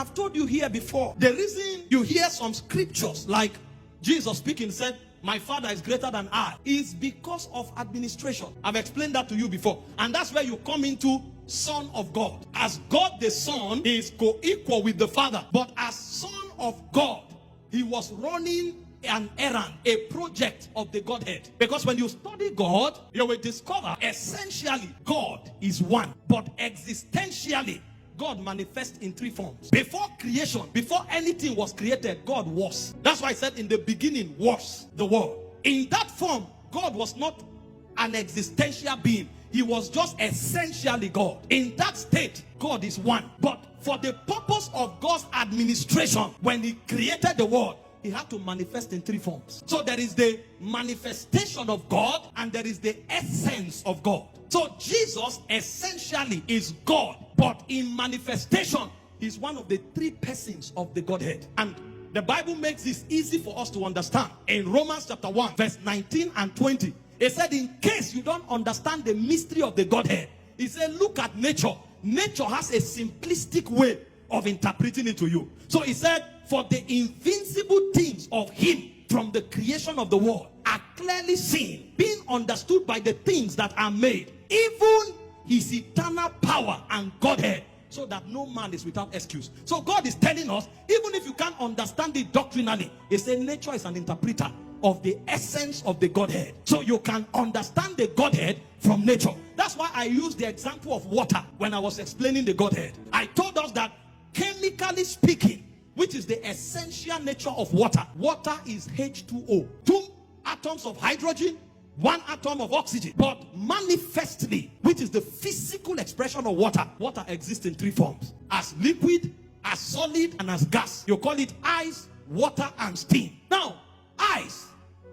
have told you here before, the reason you hear some scriptures like Jesus speaking said, my Father is greater than I, is because of administration. I've explained that to you before. And that's where you come into Son of God. As God the Son is co-equal with the Father, but as Son of God, he was running an errand, a project of the Godhead. Because when you study God, you will discover essentially God is one, but existentially God manifests in three forms. Before creation, before anything was created, God was. That's why I said in the beginning was the Word. In that form, God was not an existential being. He was just essentially God. In that state, God is one. But for the purpose of God's administration, when he created the world, he had to manifest in three forms. So there is the manifestation of God and there is the essence of God. So Jesus essentially is God, but in manifestation, he's one of the three persons of the Godhead. And the Bible makes this easy for us to understand. In Romans chapter 1, verse 19 and 20, it said, in case you don't understand the mystery of the Godhead, he said, look at nature. Nature has a simplistic way of interpreting it to you. So he said, for the invincible things of him from the creation of the world are clearly seen, being understood by the things that are made, even his eternal power and Godhead, so that no man is without excuse. So God is telling us, even if you can't understand it doctrinally, he said nature is an interpreter of the essence of the Godhead. So you can understand the Godhead from nature. That's why I used the example of water when I was explaining the Godhead. I told us that chemically speaking, which is the essential nature of water, water is H2O. 2 atoms of hydrogen, 1 atom of oxygen. But manifestly, which is the physical expression of water, water exists in three forms: as liquid, as solid, and as gas. You call it ice, water, and steam. Now, ice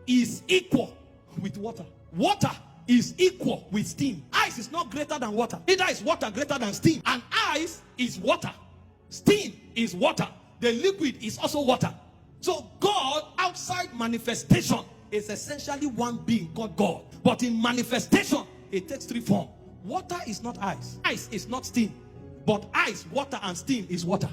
is equal with water. Water is equal with steam. Ice is not greater than water. Neither is water greater than steam. And ice is water. Steam is water. The liquid is also water. So God, outside manifestation, is essentially one being called God. But in manifestation, it takes three forms. Water is not ice. Ice is not steam. But ice, water, and steam is water.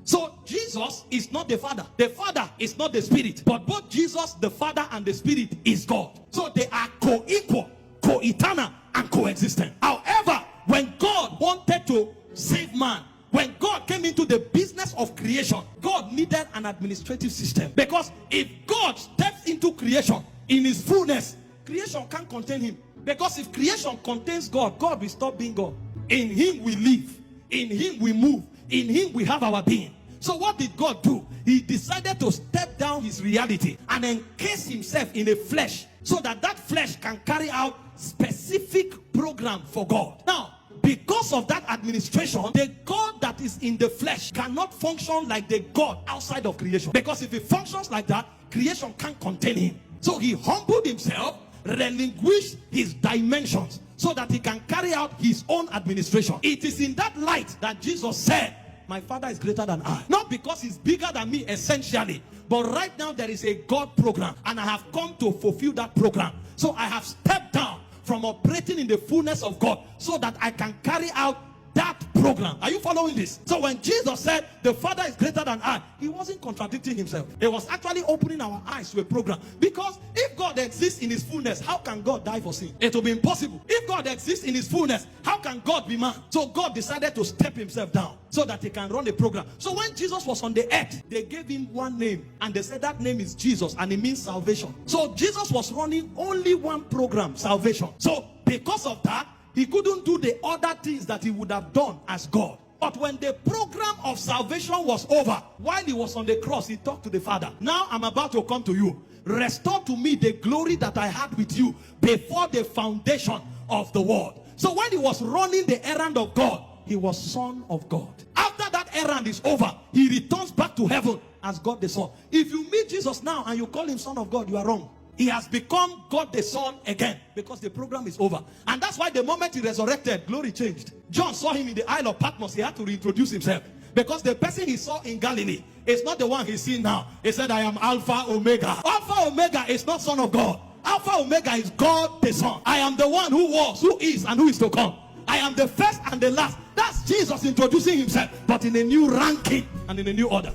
So Jesus is not the Father. The Father is not the Spirit. But both Jesus, the Father, and the Spirit is God. So they are co-equal, co-eternal, and co-existent. However, when God wanted to save man, when God came into the business of creation, God needed an administrative system. Because if God steps into creation in his fullness, creation can't contain him. Because if creation contains God, God will stop being God. In him we live. In him we move. In him we have our being. So what did God do? He decided to step down his reality and encase himself in a flesh, so that that flesh can carry out specific program for God. Now, because of that administration, the God that is in the flesh cannot function like the God outside of creation. Because if he functions like that, creation can't contain him. So he humbled himself, relinquished his dimensions, so that he can carry out his own administration. It is in that light that Jesus said, my Father is greater than I. Not because he's bigger than me essentially, but right now there is a God program, and I have come to fulfill that program. So I have stepped down from operating in the fullness of God, so that I can carry out that program. Are you following this? So when Jesus said the Father is greater than I, he wasn't contradicting himself. He was actually opening our eyes to a program. Because if God exists in his fullness, how can God die for sin? It will be impossible. If God exists in his fullness, how can God be man? So God decided to step himself down so that he can run a program. So when Jesus was on the earth, they gave him one name, and they said that name is Jesus, and it means salvation. So Jesus was running only one program, salvation. So because of that, he couldn't do the other things that he would have done as God. But when the program of salvation was over, while he was on the cross, he talked to the Father. Now I'm about to come to you. Restore to me the glory that I had with you before the foundation of the world. So when he was running the errand of God, he was Son of God. After that errand is over, he returns back to heaven as God the Son. If you meet Jesus now and you call him Son of God, you are wrong. He has become God the Son again, because the program is over. And that's why the moment he resurrected, glory changed. John saw him in the Isle of Patmos. He had to reintroduce himself, because the person he saw in Galilee is not the one he's seen now. He said, I am Alpha Omega. Alpha Omega is not Son of God. Alpha Omega is God the Son. I am the one who was, who is, and who is to come. I am the first and the last. That's Jesus introducing himself, but in a new ranking and in a new order.